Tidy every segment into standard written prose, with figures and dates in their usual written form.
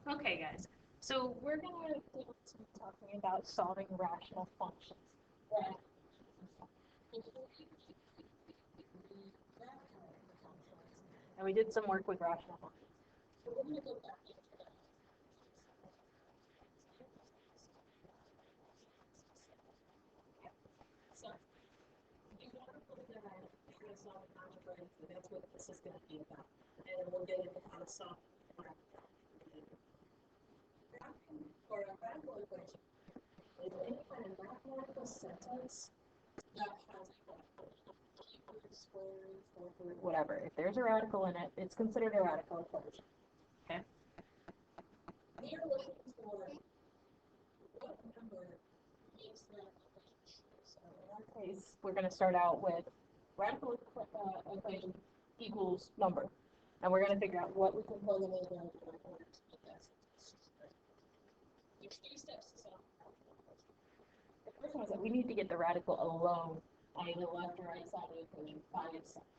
Okay, guys. So we're going to be talking about solving rational functions. Right. And we did some work with rational functions. So we're going to go back into that. So if you want to put it down, you're going to solve algebra, so that's what this is going to be about. And we'll get into how to solve or a radical equation is any kind of mathematical sentence that has squares, whatever. If there's a radical in it, it's considered a radical equation. Okay? We are looking for what number makes that equation. So in our case, we're going to start out with radical equation equals number. And we're going to figure out what we can plug in order to make that sentence. There's 3 steps to solve the equation. The first one is that we need to get the radical alone on either left or right side of the equation by itself.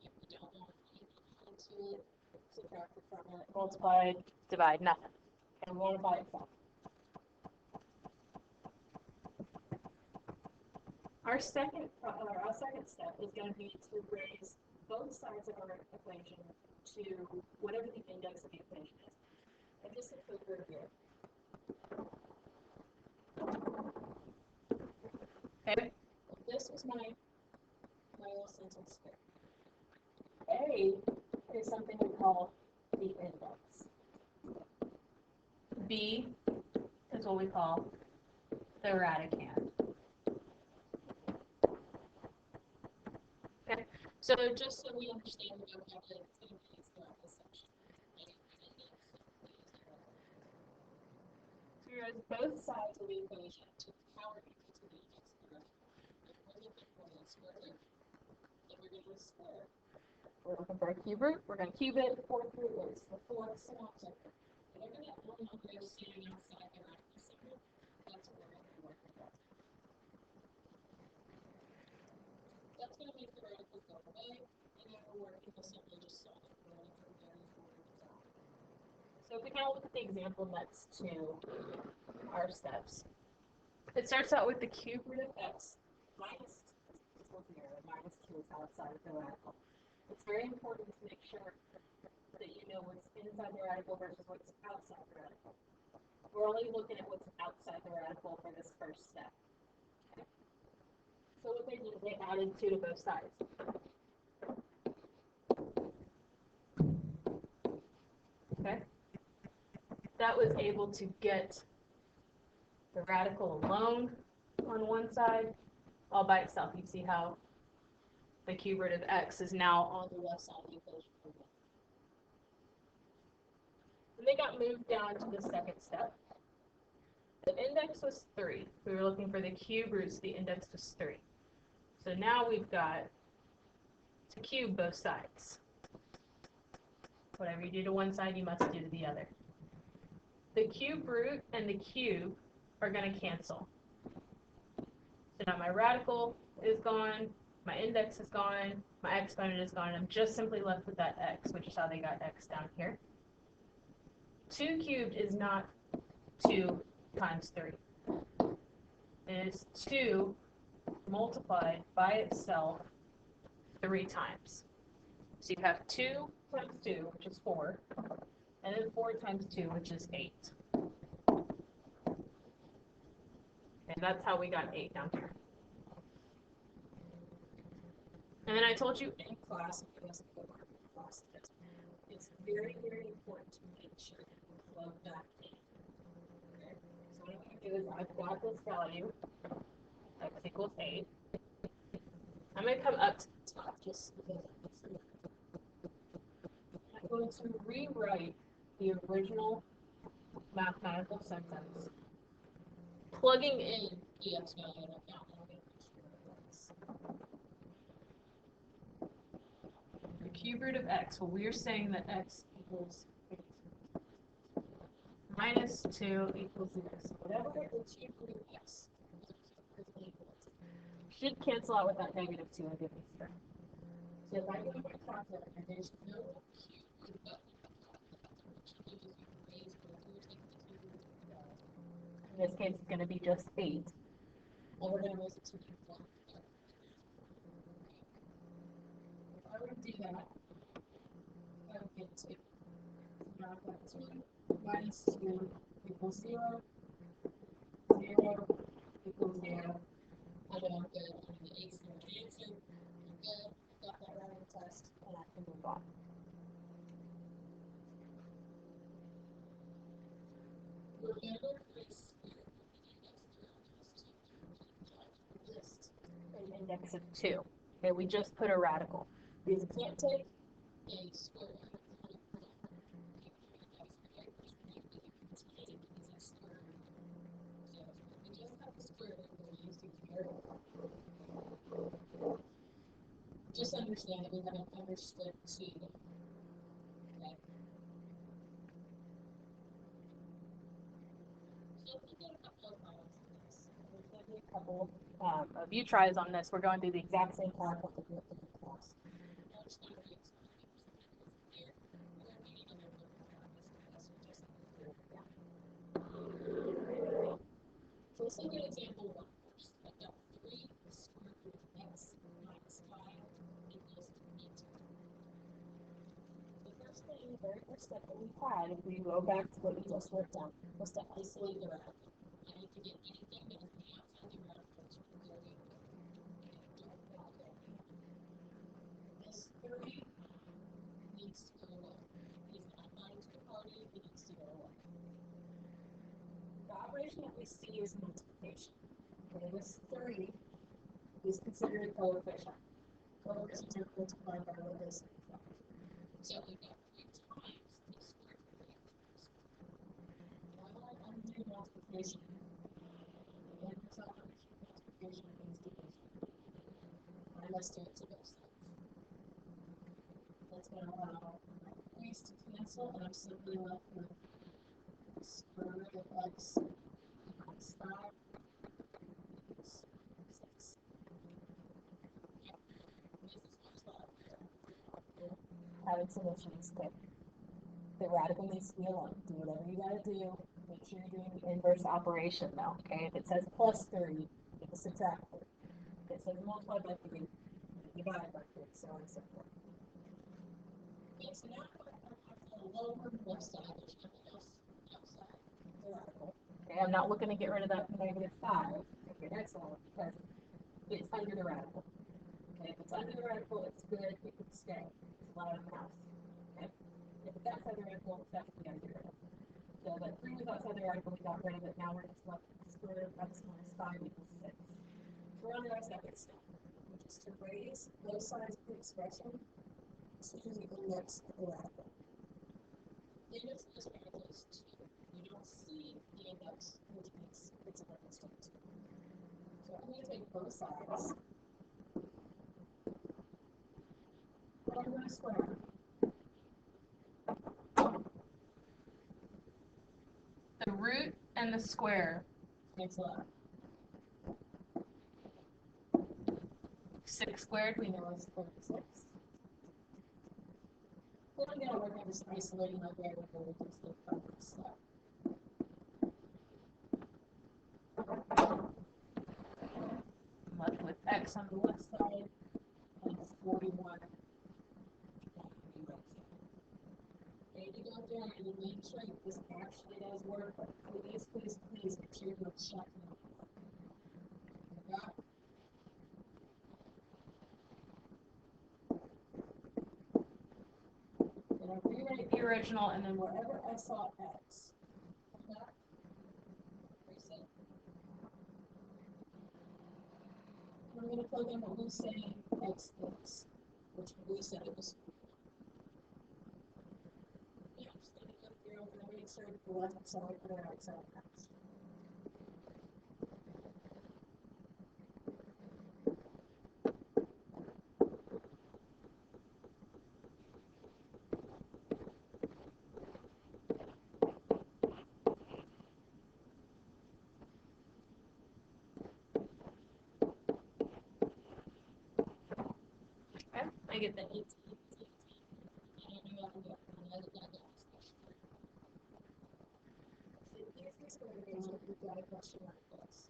If we don't want to add to it, subtract it from it, multiply, divide, nothing. And we want it by itself. Our second step is going to be to raise both sides of our equation to whatever the index of the equation is. And just a filter here. Okay, this was my little sentence here. A is something we call the index. B is what we call the radicand. Okay, so just so we understand the vocabulary that's going to be used throughout this section. So we raise both sides of the equation to the power equal to the index of the radicand. If we're looking for a square root, then we're going to square. We're looking for a cube root, we're going to cube it. Fourth root is the fourth, so on and so forth. Whatever that one number is sitting outside the radical center, that's what we're going to be working with. That's going to make the radical go away, and then we're working with simply just solve it. We're going to very forward design. So if we kind of look at the example next to our steps, it starts out with the cube root of x minus 2 is outside of the radical. It's very important to make sure that you know what's inside the radical versus what's outside the radical. We're only looking at what's outside the radical for this first step. Okay. So what they did is they added 2 to both sides. Okay. That was able to get the radical alone on one side, all by itself. You see how the cube root of x is now on the left side of the equation. And they got moved down to the second step. The index was 3. We were looking for the cube roots. The index was 3. So now we've got to cube both sides. Whatever you do to one side, you must do to the other. The cube root and the cube are going to cancel. So now my radical is gone, my index is gone, my exponent is gone, and I'm just simply left with that x, which is how they got x down here. 2 cubed is not 2 times 3. It is 2 multiplied by itself 3 times. So you have 2 times 2, which is 4, and then 4 times 2, which is 8. And that's how we got 8 down here. And then I told you in class, it's very, very important to make sure that you plug that in. Okay? So what I'm going to do is I've got this value, x equals 8. I'm going to come up to the top just because I'm going to rewrite the original mathematical sentence, plugging in the x value and account. The cube root of x, well, we're saying that x equals 8. Minus 2 equals this. Whatever the cube root of x should cancel out with that negative 2 and give me 3. So if I go to my calculator, there's no cube root of x, which means you can raise both this case, it's going to be just 8. And we're going to raise it to 1. If I were to do that, I would get 2. Now I've got 2 minus 2 equals 0. 0 equals 0. And then I'm good. I'm going to 8 0 answer. I'm good. I've got that right on the test, and I can move on. Remember this list an index of 2. Okay, we just put a radical. Because you can't take a square root. Just understand that we have an understood 2. Okay. There's going to be a couple of view tries on this. We're going to do the exact same concept that we did in class. So let's look at example 1 first. I've got 3 square root of x minus 5 equals 8. The first thing, the very first step that we had, if we go back to what we just worked on, was to isolate the radical. I need to get anything that is outside the radical to go in. This 30 needs to go away. He's not lying to the party, he needs to go away. The operation that we see is multiplication. Okay, this 30 is considered a coefficient. Coefficients are multiplied by what they simplify. So we've got 3 times the square root of x. Now I undo multiplication. The end result of multiplication is division. I must do it to both sides. That's going to allow my 3's to cancel, and I'm simply left with square root of x minus 5 equals 6. Having solutions, okay. The radical needs to be alone. Do whatever you gotta do. Make sure you're doing the inverse operation though, okay? If it says plus 30, you can subtract 30. If it says multiply by 3, you divide by 3, so on and so forth. Okay, so now I'm on the lower left side, there's nothing else outside the radical. Okay, I'm not looking to get rid of that negative 5. Okay, excellent, because it's under the radical. Okay, if it's under the radical, it's good, it can stay. It's allowed in the house. Okay? If it's outside the radical, it's definitely gotta get rid of it. So that 3 was outside the radical, we got rid of it. Now we're just left with the square root of x minus 5 equals 6. So we're on to our second step, which is to raise both sides of the expression to the index of the radical. The index of this radical is 2. You don't see the index, which means it's a constant. So I'm going to take both sides. I'm going to square it. The root and the square makes a lot. 6 squared, we know is 36. Then I'm going to work on just isolating my variable, which is the first step. I'm left with x on the left side and 41. And you go down and you make sure that this actually does work, but please, please, please make sure you're checking it. Got it? And I rewrite the original, and then wherever I saw x, reset. I'm going to plug in what we say x is, which we said it was. Yeah, I'm just going to go through and make sure that the left side and the right side x. Okay, I get the 18. And I know that I got another expression. So here's this we've got a question like this.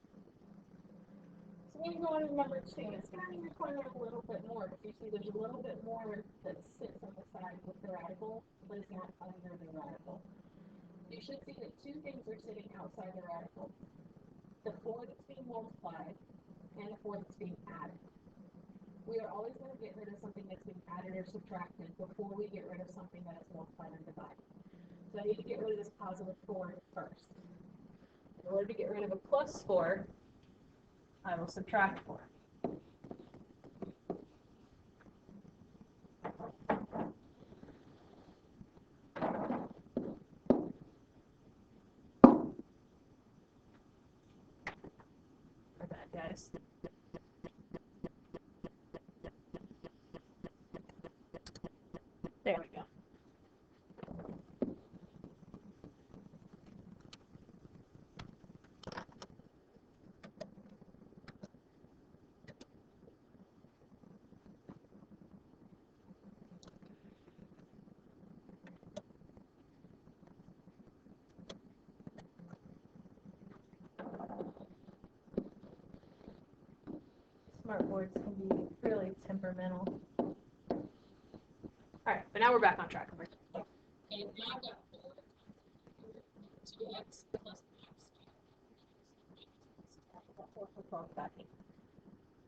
So when you go on to number 2, it's going to require a little bit more, but you see there's a little bit more that sits on the side with the radical, but it's not under the radical. You should see that two things are sitting outside the radical. The 4 that's being multiplied and the 4 that's being added. We are always going to get rid of something that's being added or subtracted before we get rid of something that is multiplied or divided. So I need to get rid of this positive 4 first. In order to get rid of a plus 4, I will subtract 4. For that, guys. There we go. Smart boards can be really temperamental. Alright, but now we're back on track. And now I've got 2x plus x.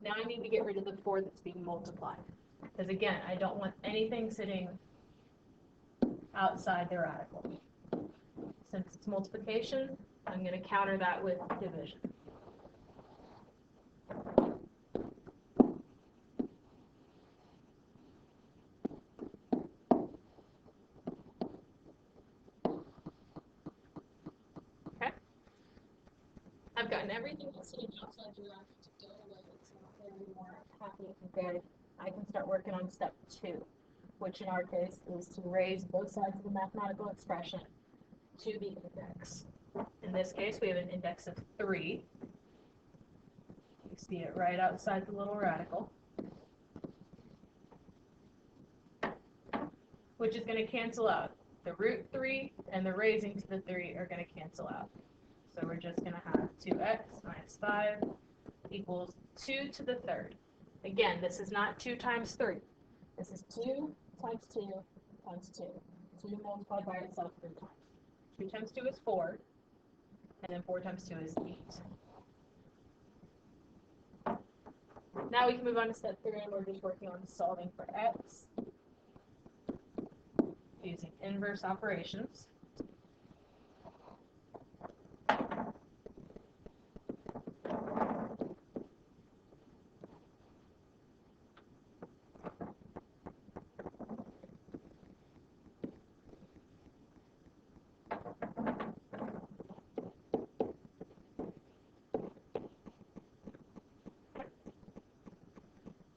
Now I need to get rid of the 4 that's being multiplied. Because again, I don't want anything sitting outside the radical. Since it's multiplication, I'm going to counter that with division. I've gotten everything that's sitting outside the radical to go away, so I'm very more happy and good. I can start working on step 2, which in our case is to raise both sides of the mathematical expression to the index. In this case, we have an index of 3. You see it right outside the little radical, which is going to cancel out. The root 3 and the raising to the 3 are going to cancel out. So we're just going to have 2x minus 5 equals 2 to the 3rd. Again, this is not 2 times 3. This is 2 times 2 times 2. 2 multiplied by itself 3 times. 2 times 2 is 4, and then 4 times 2 is 8. Now we can move on to step 3, and we're just working on solving for x using inverse operations.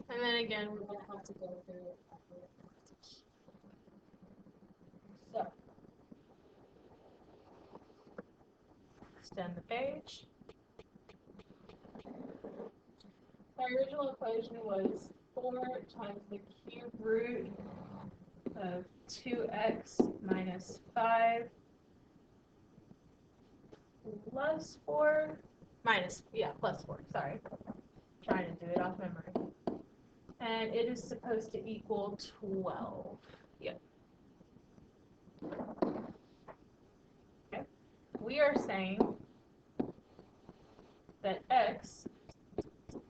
And then again, we're going to have to go through it. So, extend the page. My original equation was 4 times the cube root of 2x minus 5 plus 4, plus 4, sorry. Trying to do it off memory. And it is supposed to equal 12. Yep. Okay. We are saying that x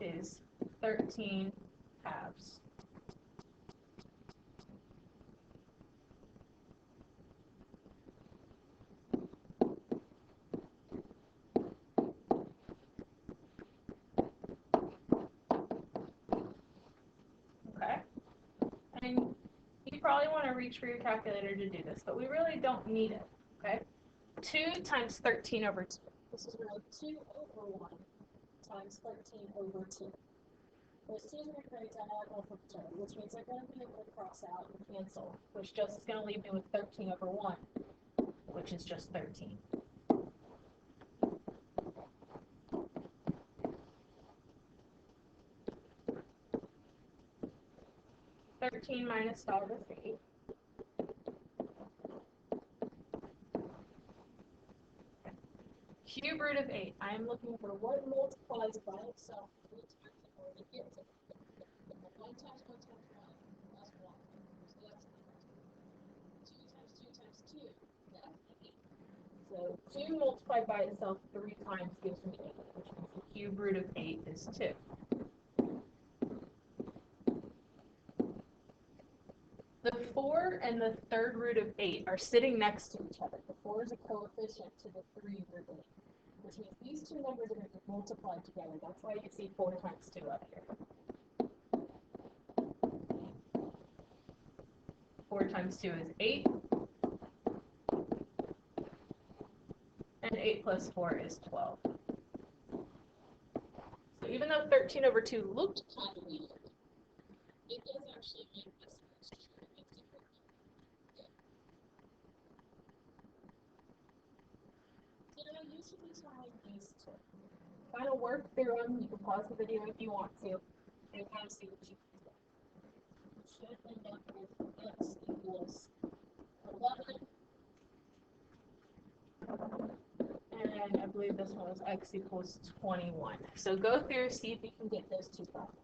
is 13 halves. Okay? And you probably want to reach for your calculator to do this, but we really don't need it. Okay? 2 times 13 over 2. This is really 2 over 1 times 13 over 2. Those 2's are going to create diagonal for each other, which means they're going to be able to cross out and cancel, which just is going to leave me with 13 over 1, which is just 13. Minus 5 is 8. cube root of 8. I am looking for what multiplies by itself 3 times in order to get to it. 1 times 1 times 1, that's 1. So that's 2 times 2 times 2, that's 8. So 2 multiplied by itself 3 times gives me 8, which means the cube root of 8 is 2. The 4 and the third root of 8 are sitting next to each other. The 4 is a coefficient to the 3 root 8, which means these two numbers are going to be multiplied together. That's why you see 4 times 2 up here. 4 times 2 is 8. And 8 plus 4 is 12. So even though 13 over 2 looked kind of weird, it does actually make this much true. It makes it work. So now usually time these two. Kind of work through them. You can pause the video if you want to and kind of see what you can do. You should end up with x equals 11. And I believe this one was x equals 21. So go through, see if you can get those two problems.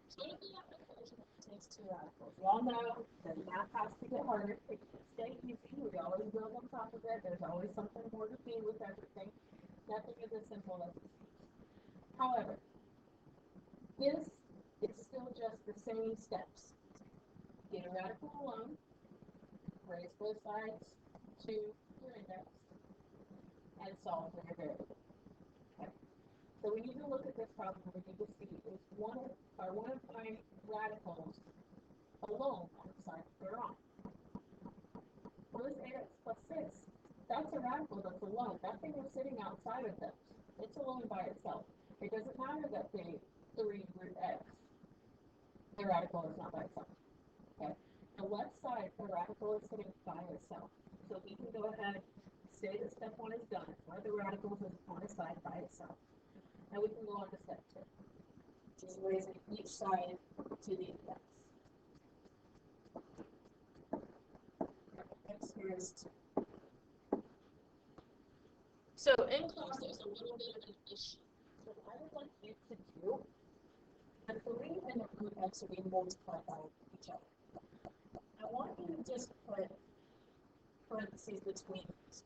So if you have an equation that contains two radicals, we all know that math has to get harder. It can stay easy. We always build on top of it. There's always something more to do with everything. Nothing is as simple as it seems. However, this is still just the same steps. Get a radical alone. Raise both sides to your index and solve for your variable. Okay. So we need to look at this problem. We need to see is one of my radicals alone on the side that they're on. What is 8x plus 6? That's a radical that's alone. That thing is sitting outside of this. It's alone by itself. It doesn't matter that the 3 root x, the radical is not by itself. Okay. The left side, the radical is sitting by itself. So we can go ahead and say that step 1 is done. One of the radicals is on its side by itself. Now we can go on to step 2. Just raising each side to the index. X here is 2. So in class there's a little bit of an issue. So I would like you to do the 3 and the root x are being multiplied by each other. I want you to just put parentheses between these.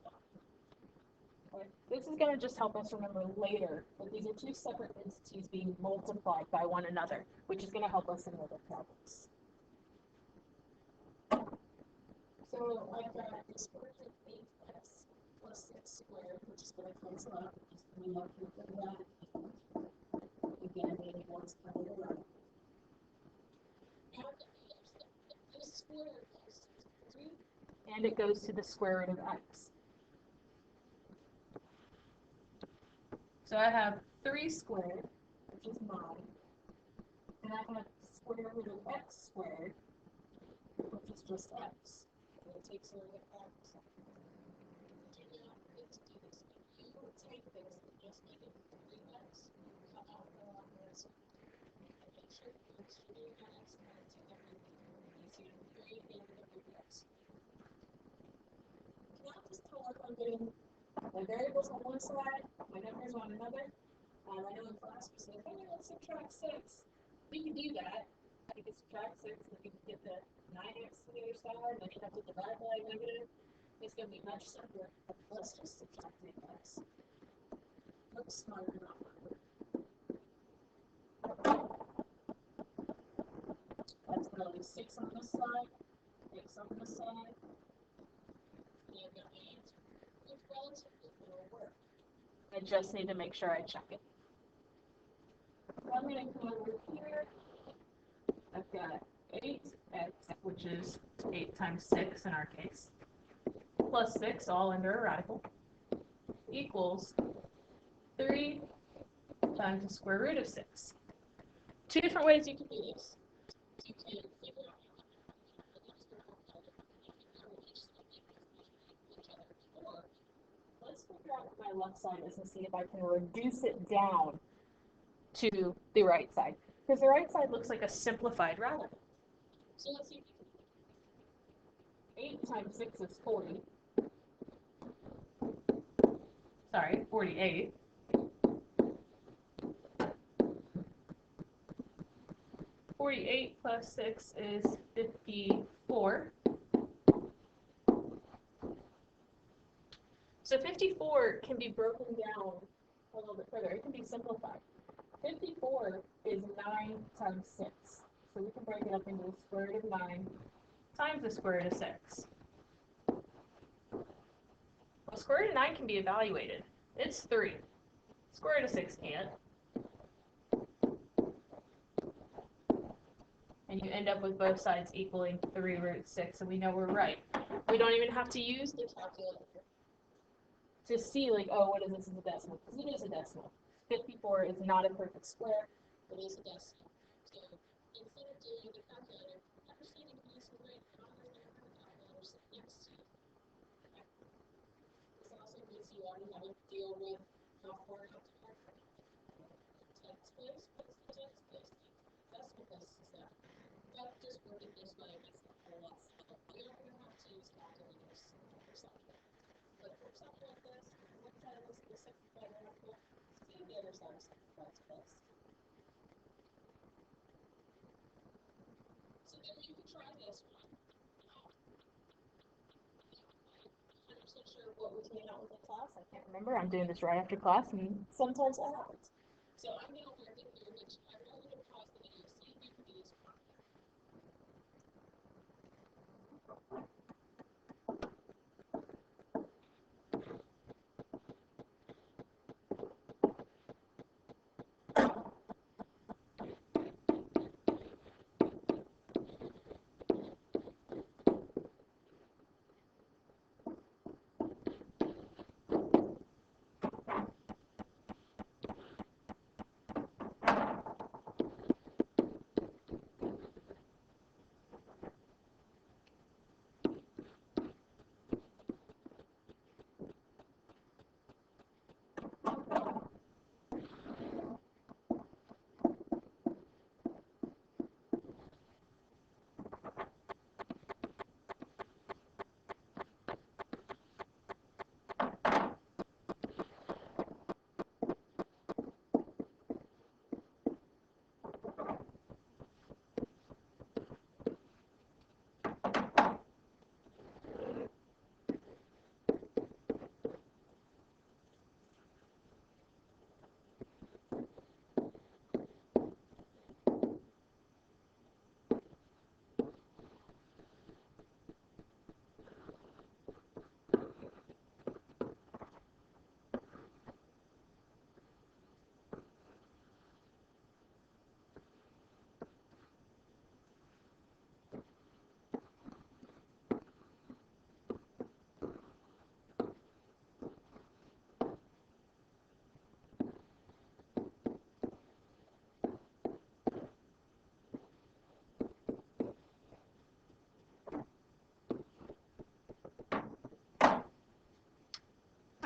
Okay. This is going to just help us remember later that these are two separate entities being multiplied by one another, which is going to help us in other problems. So I've got the square root of 8x plus 6 squared, which is going to cancel out. Just coming up with the radical. Again, meaning one's coming around. This square goes to 3, and it goes to the square root of x. So I have 3 squared, which is 9, and I have square root of x squared, which is just x. And it takes away the x. Do not forget to do this. If you take this and just make it 3x, come out on this. And make sure you're extruding that exponent to everything. You see the 3 and the root x. Now just to work on getting my variables on one side, my numbers on another. I know in class we said, hey, let's subtract 6. We can do that. You can subtract 6, and you can get the 9x to the other side, and then you have to divide by a negative. It's going to be much simpler. Let's just subtract 8x. Looks smarter, not harder. That's going to be 6 on this side, 6 on this side. And I've got my answer. It's relatively little work. I just need to make sure I check it. I'm going to come over here. I've got 8x, which is 8 times 6 in our case, plus 6, all under a radical, equals 3 times the square root of 6. Two different ways you can do this. You can figure out or let's figure out what my left side is and see if I can reduce it down to the right side. Because the right side looks like a simplified radical. So let's see if we can. 8 times 6 is 40. Sorry, 48. 48 plus 6 is 54. So 54 can be broken down a little bit further. It can be simplified. 54 is 9 times 6. So we can break it up into the square root of 9 times the square root of 6. Well, square root of 9 can be evaluated. It's 3. Square root of 6 can't. And you end up with both sides equaling 3 root 6, and we know we're right. We don't even have to use the calculator to see, like, oh, what is this in the decimal? Because it is a decimal. 54 is not a perfect square, but it is a decimal. So instead of doing the calculator, understanding the use of the calculator sit next to you. Okay. This also means you already have to deal with how far out to mark from text place. What's the text place? Decimal place is that. But just work it this way makes it a whole lot simpler. You don't even have to use calculators for something. But for something like this, one side looks at the simplified radical, see the other side of simplified place. So maybe you can try this one. I'm not sure what we came out with in class. I can't remember. I'm doing this right after class, and sometimes that happens. So I'm going to work it here, but I want you to pause the video, see if you can do this one.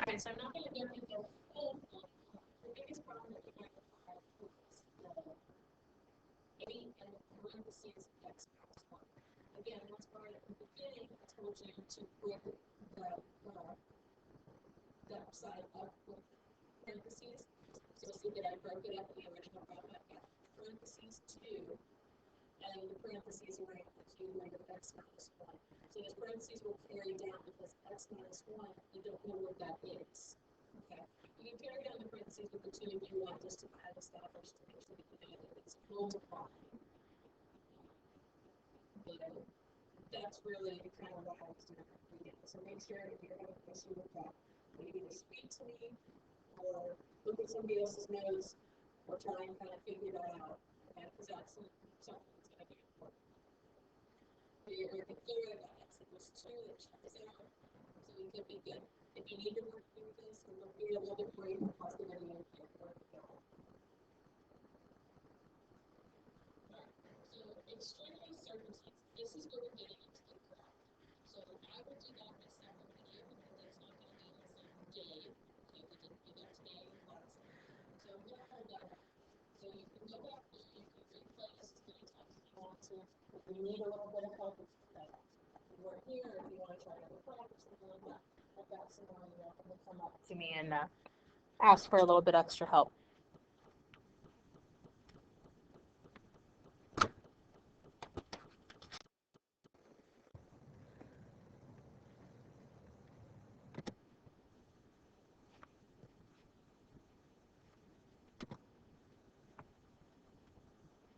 Alright, so I'm not going to go through the whole thing. The biggest problem that you might have is the 8 and the parentheses x minus 1. Again, that's why at the beginning I told you to break the upside up with parentheses. So see that I broke it up in the original problem. I've got parentheses 2, and the parentheses are equal to negative x minus 1. So those parentheses will carry down because x minus 1, you don't know what that is. Okay? You can carry down the parentheses with the 2 if you want, just to kind of establish to make sure that you know that it's multiplying. But that's really kind of what I was doing at the beginning. So make sure if you're having an issue with that, you either speak to me or look at somebody else's notes or try and kind of figure that out. Okay? Because that's something that's going to be important. You're going to clear it about x equals 2 that checks out, so we could be good. If you need to work through this and look through a little bit more, you can pause the video and work it out. Alright, so extremely circumstances. This is where we're getting into the graph. So I will do that in a separate video because it's not going to be on the same day. Okay, we didn't do that today in class. So I'm going to hold that up. So you can go back and you can replay this as many times as you want to. If you need a little bit of help, it's that. weren't here, or if you want to try another class or something like that, I've got someone, you know, who will come up to me and ask for a little bit extra help.